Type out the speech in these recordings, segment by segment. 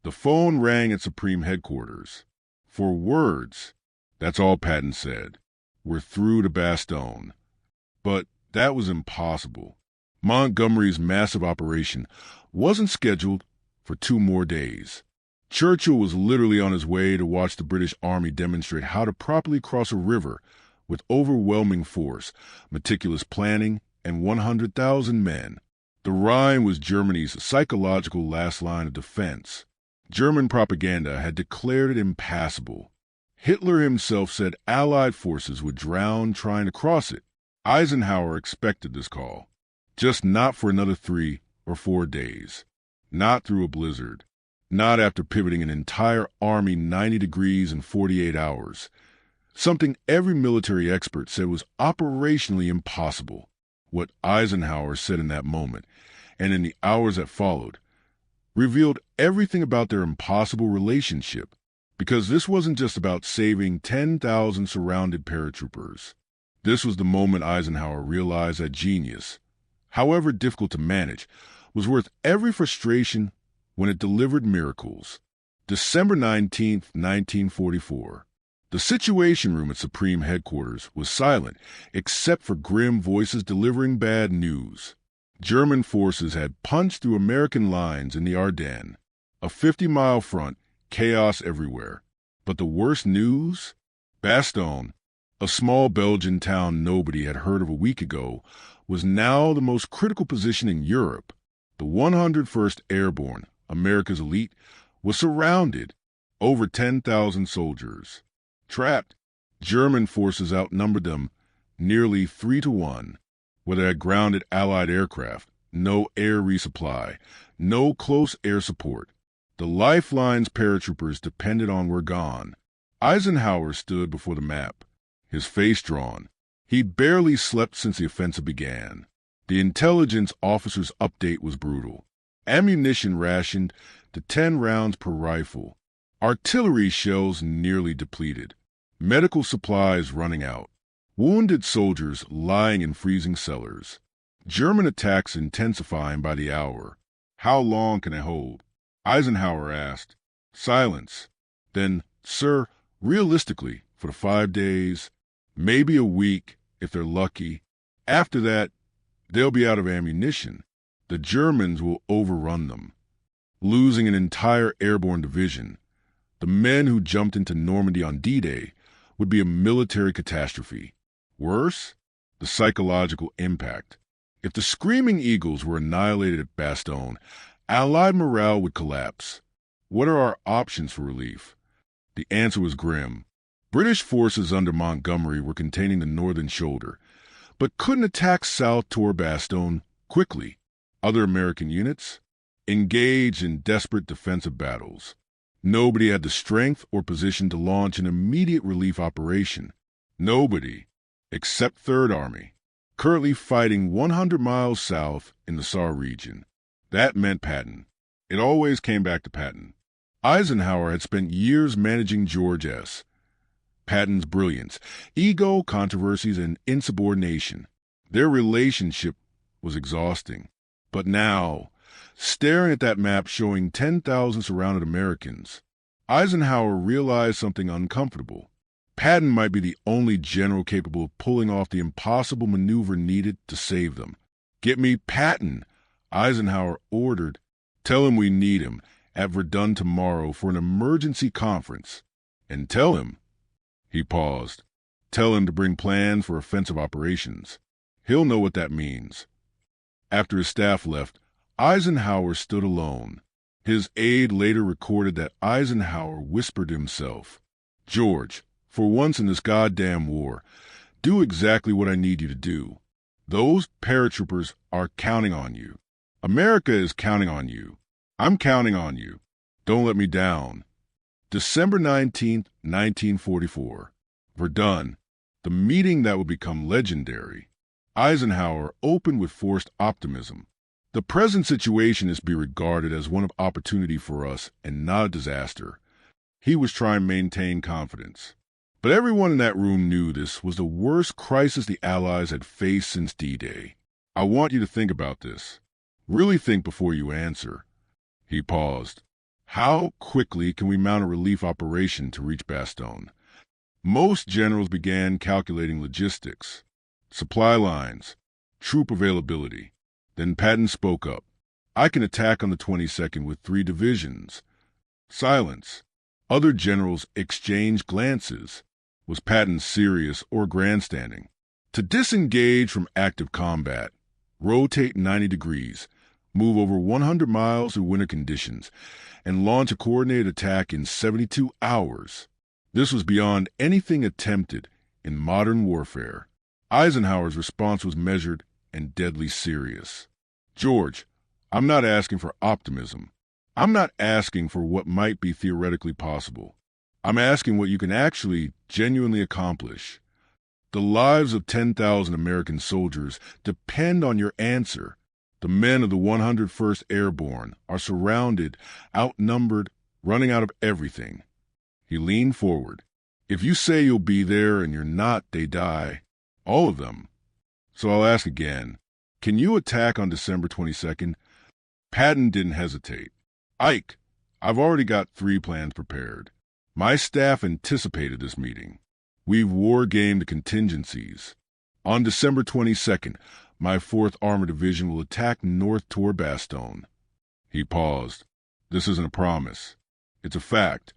The phone rang at Supreme Headquarters. For words, that's all Patton said. We're through to Bastogne. But that was impossible. Montgomery's massive operation wasn't scheduled for 2 more days. Churchill was literally on his way to watch the British Army demonstrate how to properly cross a river with overwhelming force, meticulous planning, and 100,000 men. The Rhine was Germany's psychological last line of defense. German propaganda had declared it impassable. Hitler himself said Allied forces would drown trying to cross it. Eisenhower expected this call, just not for another 3 or 4 days. Not through a blizzard. Not after pivoting an entire army 90 degrees in 48 hours. Something every military expert said was operationally impossible. What Eisenhower said in that moment, and in the hours that followed, revealed everything about their impossible relationship, because this wasn't just about saving 10,000 surrounded paratroopers. This was the moment Eisenhower realized that genius, however difficult to manage, was worth every frustration when it delivered miracles. December 19, 1944. The Situation Room at Supreme Headquarters was silent, except for grim voices delivering bad news. German forces had punched through American lines in the Ardennes. A 50-mile front, chaos everywhere. But the worst news? Bastogne, a small Belgian town nobody had heard of a week ago, was now the most critical position in Europe. The 101st Airborne, America's elite, was surrounded. Over 10,000 soldiers. Trapped. German forces outnumbered them nearly 3-1. Where they had grounded Allied aircraft, no air resupply, no close air support. The lifelines paratroopers depended on were gone. Eisenhower stood before the map, his face drawn. He'd barely slept since the offensive began. The intelligence officer's update was brutal. Ammunition rationed to 10 rounds per rifle. Artillery shells nearly depleted. Medical supplies running out. Wounded soldiers lying in freezing cellars. German attacks intensifying by the hour. How long can it hold? Eisenhower asked. Silence. Then, sir, realistically, for the 5 days, maybe a week, if they're lucky. After that, they'll be out of ammunition. The Germans will overrun them, losing an entire airborne division. The men who jumped into Normandy on D-Day would be a military catastrophe. Worse, the psychological impact. If the Screaming Eagles were annihilated at Bastogne, Allied morale would collapse. What are our options for relief? The answer was grim. British forces under Montgomery were containing the northern shoulder, but couldn't attack south toward Bastogne quickly. Other American units engaged in desperate defensive battles. Nobody had the strength or position to launch an immediate relief operation. Nobody, except Third Army, currently fighting 100 miles south in the Saar region. That meant Patton. It always came back to Patton. Eisenhower had spent years managing George S. Patton's brilliance, ego, controversies, and insubordination. Their relationship was exhausting. But now, staring at that map showing 10,000 surrounded Americans, Eisenhower realized something uncomfortable. Patton might be the only general capable of pulling off the impossible maneuver needed to save them. Get me Patton, Eisenhower ordered. Tell him we need him at Verdun tomorrow for an emergency conference. And tell him, he paused, tell him to bring plans for offensive operations. He'll know what that means. After his staff left, Eisenhower stood alone. His aide later recorded that Eisenhower whispered to himself, George, for once in this goddamn war, do exactly what I need you to do. Those paratroopers are counting on you. America is counting on you. I'm counting on you. Don't let me down. December 19, 1944. Verdun, the meeting that would become legendary. Eisenhower opened with forced optimism. The present situation is to be regarded as one of opportunity for us and not a disaster. He was trying to maintain confidence. But everyone in that room knew this was the worst crisis the Allies had faced since D-Day. I want you to think about this. Really think before you answer. He paused. How quickly can we mount a relief operation to reach Bastogne? Most generals began calculating logistics, supply lines, troop availability. Then Patton spoke up. I can attack on the 22nd with 3 divisions. Silence. Other generals exchanged glances. Was Patton serious or grandstanding? To disengage from active combat, rotate 90 degrees, move over 100 miles through winter conditions, and launch a coordinated attack in 72 hours. This was beyond anything attempted in modern warfare. Eisenhower's response was measured and deadly serious. George, I'm not asking for optimism. I'm not asking for what might be theoretically possible. I'm asking what you can actually, genuinely accomplish. The lives of 10,000 American soldiers depend on your answer. The men of the 101st Airborne are surrounded, outnumbered, running out of everything. He leaned forward. If you say you'll be there and you're not, they die. All of them. So I'll ask again. Can you attack on December 22nd? Patton didn't hesitate. Ike, I've already got 3 plans prepared. My staff anticipated this meeting. We've war-gamed the contingencies. On December 22nd, my 4th Armored Division will attack north toward Bastogne. He paused. This isn't a promise. It's a fact.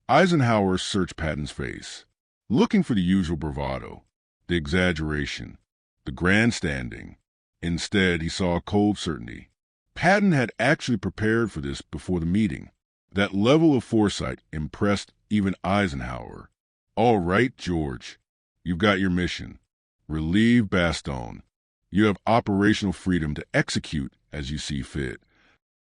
Eisenhower searched Patton's face, looking for the usual bravado, the exaggeration, the grandstanding. Instead, he saw a cold certainty. Patton had actually prepared for this before the meeting. That level of foresight impressed even Eisenhower. All right, George, you've got your mission. Relieve Bastogne. You have operational freedom to execute as you see fit.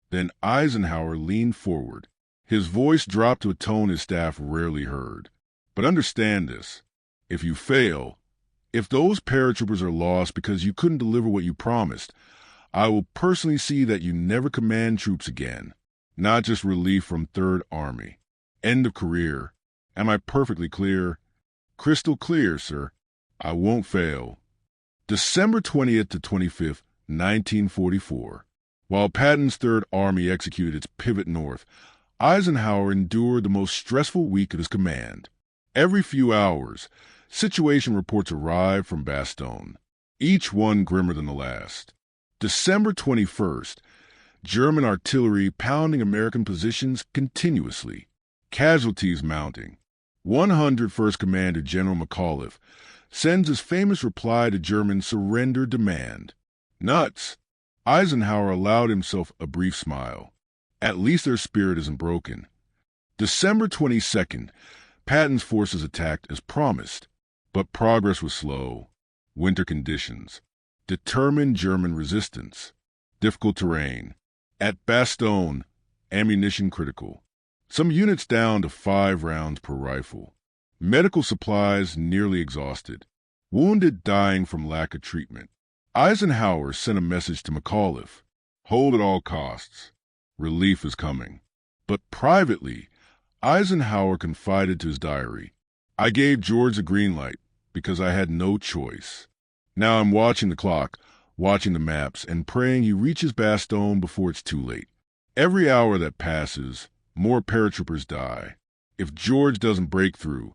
Then Eisenhower leaned forward. His voice dropped to a tone his staff rarely heard. But understand this. If you fail, if those paratroopers are lost because you couldn't deliver what you promised, I will personally see that you never command troops again, not just relief from 3rd Army. End of career. Am I perfectly clear? Crystal clear, sir. I won't fail. December 20th to 25th, 1944. While Patton's 3rd Army executed its pivot north, Eisenhower endured the most stressful week of his command. Every few hours, situation reports arrived from Bastogne, each one grimmer than the last. December 21st, German artillery pounding American positions continuously, casualties mounting. 101st Commander General McAuliffe sends his famous reply to German surrender demand. Nuts! Eisenhower allowed himself a brief smile. At least their spirit isn't broken. December 22nd, Patton's forces attacked as promised, but progress was slow. Winter conditions, determined German resistance, difficult terrain. At Bastogne, ammunition critical. Some units down to 5 rounds per rifle. Medical supplies nearly exhausted. Wounded dying from lack of treatment. Eisenhower sent a message to McAuliffe. Hold at all costs. Relief is coming. But privately, Eisenhower confided to his diary. I gave George the green light because I had no choice. Now I'm watching the clock, watching the maps, and praying he reaches Bastogne before it's too late. Every hour that passes, more paratroopers die. If George doesn't break through,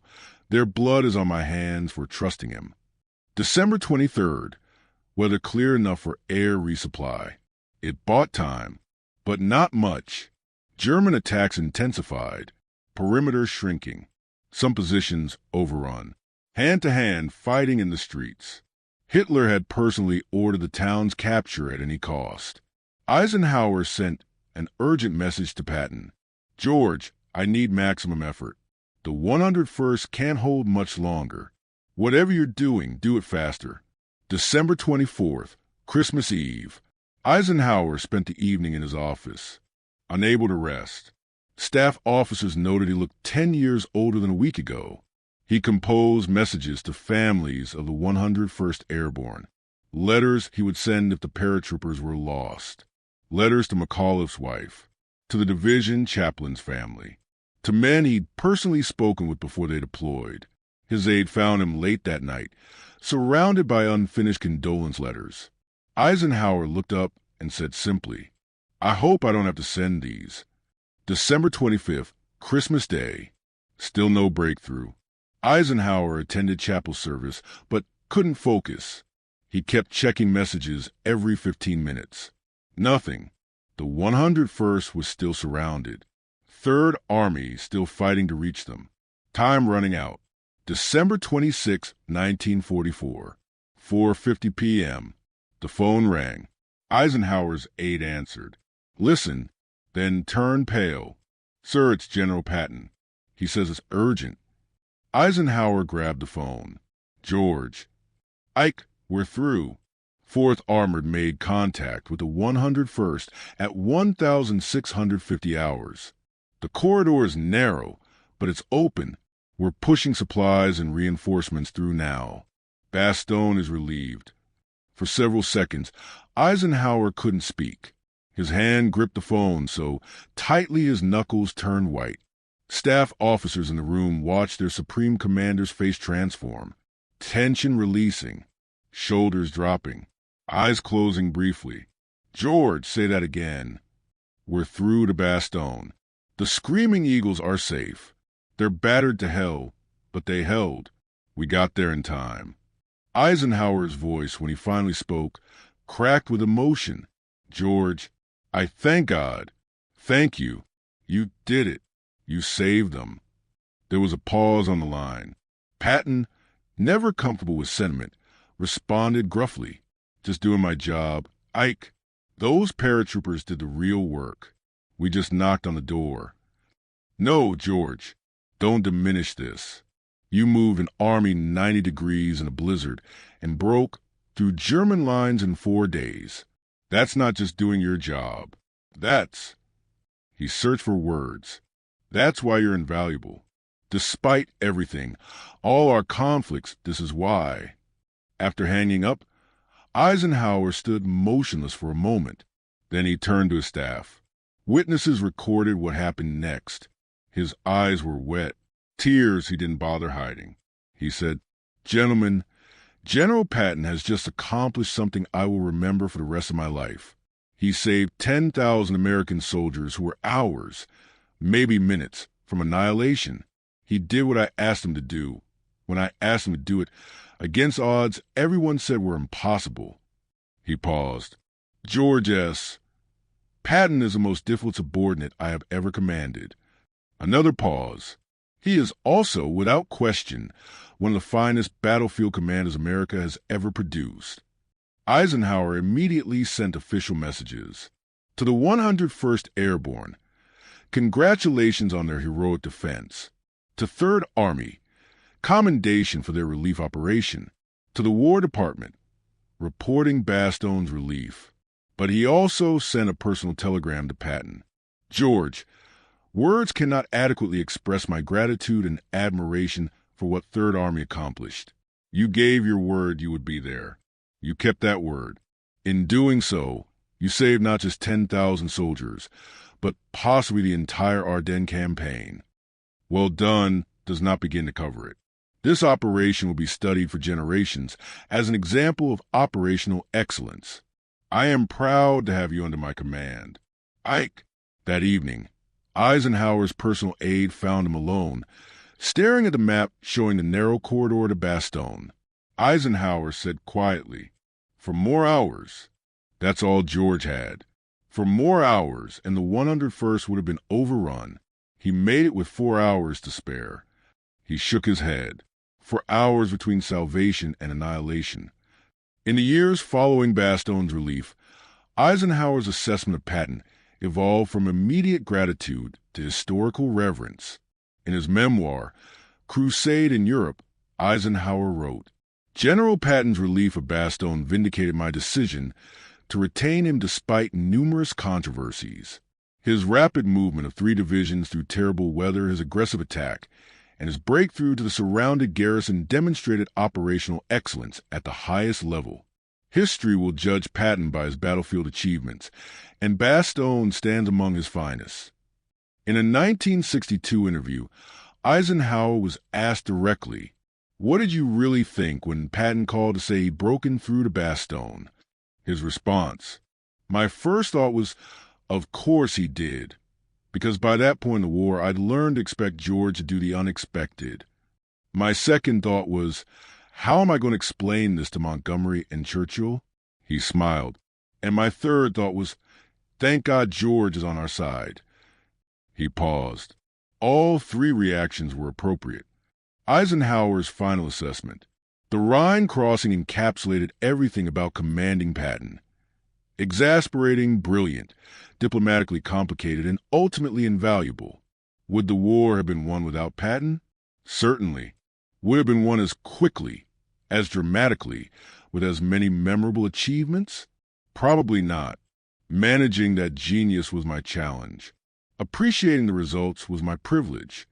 their blood is on my hands for trusting him. December 23rd, weather clear enough for air resupply. It bought time, but not much. German attacks intensified, perimeter shrinking, some positions overrun. Hand-to-hand fighting in the streets. Hitler had personally ordered the town's capture at any cost. Eisenhower sent an urgent message to Patton. George, I need maximum effort. The 101st can't hold much longer. Whatever you're doing, do it faster. December 24th, Christmas Eve. Eisenhower spent the evening in his office, unable to rest. Staff officers noted he looked 10 years older than a week ago. He composed messages to families of the 101st Airborne, letters he would send if the paratroopers were lost, letters to McAuliffe's wife, to the division chaplain's family, to men he'd personally spoken with before they deployed. His aide found him late that night, surrounded by unfinished condolence letters. Eisenhower looked up and said simply, I hope I don't have to send these. December 25th, Christmas Day. Still no breakthrough. Eisenhower attended chapel service, but couldn't focus. He kept checking messages every 15 minutes. Nothing. The 101st was still surrounded. Third Army still fighting to reach them. Time running out. December 26, 1944. 4:50 p.m. The phone rang. Eisenhower's aide answered. Listen, then turned pale. Sir, it's General Patton. He says it's urgent. Eisenhower grabbed the phone. George. Ike, we're through. 4th Armored made contact with the 101st at 1,650 hours. The corridor is narrow, but it's open. We're pushing supplies and reinforcements through now. Bastogne is relieved. For several seconds, Eisenhower couldn't speak. His hand gripped the phone so tightly his knuckles turned white. Staff officers in the room watched their supreme commander's face transform. Tension releasing. Shoulders dropping. Eyes closing briefly. George, say that again. We're through to Bastogne. The Screaming Eagles are safe. They're battered to hell, but they held. We got there in time. Eisenhower's voice, when he finally spoke, cracked with emotion. George, I thank God. Thank you. You did it. You saved them. There was a pause on the line. Patton, never comfortable with sentiment, responded gruffly. Just doing my job. Ike, those paratroopers did the real work. We just knocked on the door. No, George, don't diminish this. You moved an army 90 degrees in a blizzard and broke through German lines in 4 days. That's not just doing your job. That's... He searched for words. That's why you're invaluable. Despite everything, all our conflicts, this is why. After hanging up, Eisenhower stood motionless for a moment. Then he turned to his staff. Witnesses recorded what happened next. His eyes were wet. Tears he didn't bother hiding. He said, Gentlemen, General Patton has just accomplished something I will remember for the rest of my life. He saved 10,000 American soldiers who were hours, maybe minutes, from annihilation. He did what I asked him to do. When I asked him to do it, against odds everyone said were impossible. He paused. George S. Patton is the most difficult subordinate I have ever commanded. Another pause. He is also, without question, one of the finest battlefield commanders America has ever produced. Eisenhower immediately sent official messages. To the 101st Airborne, congratulations on their heroic defense. To 3rd Army, commendation for their relief operation. To the War Department, reporting Bastogne's relief. But he also sent a personal telegram to Patton. George, words cannot adequately express my gratitude and admiration for what 3rd Army accomplished. You gave your word you would be there. You kept that word. In doing so, you saved not just 10,000 soldiers, but possibly the entire Ardennes campaign. Well done does not begin to cover it. This operation will be studied for generations as an example of operational excellence. I am proud to have you under my command. Ike. That evening, Eisenhower's personal aide found him alone, staring at the map showing the narrow corridor to Bastogne. Eisenhower said quietly, For more hours. That's all George had. For more hours, and the 101st would have been overrun. He made it with 4 hours to spare. He shook his head. For hours between salvation and annihilation. In the years following Bastogne's relief, Eisenhower's assessment of Patton evolved from immediate gratitude to historical reverence. In his memoir, Crusade in Europe, Eisenhower wrote, General Patton's relief of Bastogne vindicated my decision to retain him despite numerous controversies. His rapid movement of 3 divisions through terrible weather, his aggressive attack, and his breakthrough to the surrounded garrison demonstrated operational excellence at the highest level. History will judge Patton by his battlefield achievements, and Bastogne stands among his finest. In a 1962 interview, Eisenhower was asked directly, What did you really think when Patton called to say he'd broken through to Bastogne? His response, My first thought was, of course he did, because by that point in the war, I'd learned to expect George to do the unexpected. My second thought was, how am I going to explain this to Montgomery and Churchill? He smiled. And my third thought was, thank God George is on our side. He paused. All three reactions were appropriate. Eisenhower's final assessment. The Rhine crossing encapsulated everything about commanding Patton. Exasperating, brilliant, diplomatically complicated, and ultimately invaluable. Would the war have been won without Patton? Certainly. Would have been won as quickly, as dramatically, with as many memorable achievements? Probably not. Managing that genius was my challenge. Appreciating the results was my privilege.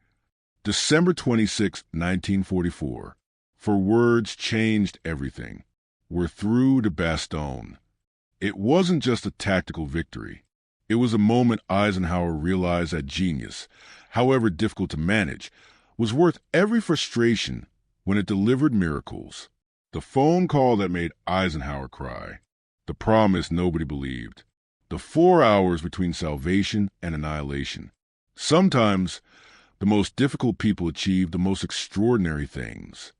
December 26, 1944. For words changed everything. We're through to Bastogne. It wasn't just a tactical victory. It was a moment Eisenhower realized that genius, however difficult to manage, was worth every frustration when it delivered miracles. The phone call that made Eisenhower cry. The promise nobody believed. The 4 hours between salvation and annihilation. Sometimes, the most difficult people achieve the most extraordinary things.